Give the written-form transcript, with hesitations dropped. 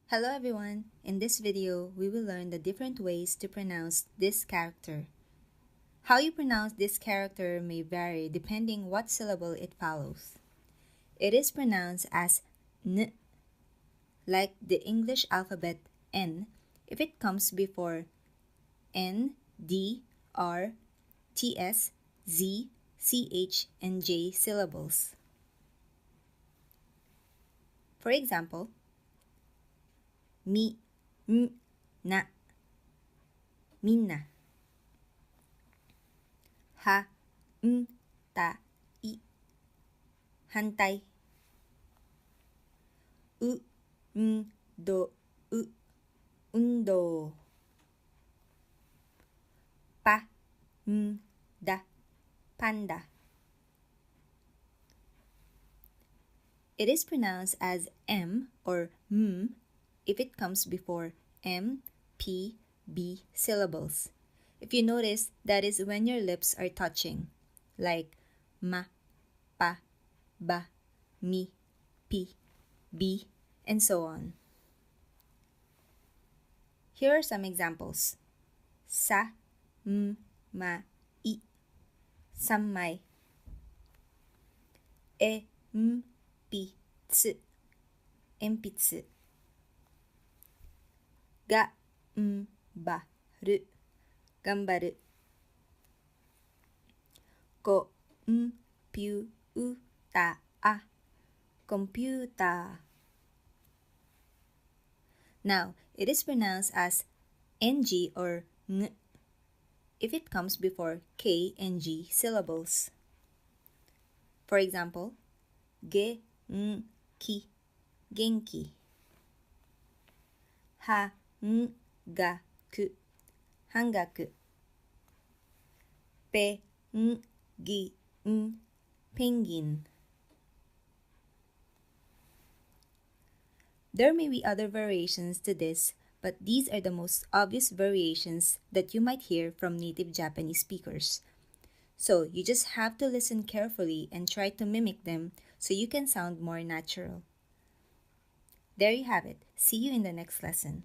Hello everyone! In this video, we will learn the different ways to pronounce this character. How you pronounce this character may vary depending what syllable it follows. It is pronounced as N, like the English alphabet N, if it comes before N, D, R, T, S, Z, C, H, and J syllables. For example,みんなみんなはんたい反対うんどう運動パンダパンダ It is pronounced as M or M if it comes before M, P, B syllables. If you notice, that is when your lips are touching, like ma, pa, ba, mi, pi, bi, and so on. Here are some examples. Sa, ma, I, sammai. E, pi, tsu, enpitsu. Ga, ba, ru, gambaru. Ko, piu, ta, a, computer. Now, it is pronounced as NG or ng if it comes before K and G syllables. For example, ge, ki, genki. Ha, ga, ku, hangaku. Pe, gi, penguin. There may be other variations to this, but these are the most obvious variations that you might hear from native Japanese speakers. So you just have to listen carefully and try to mimic them so you can sound more natural. There you have it. See you in the next lesson.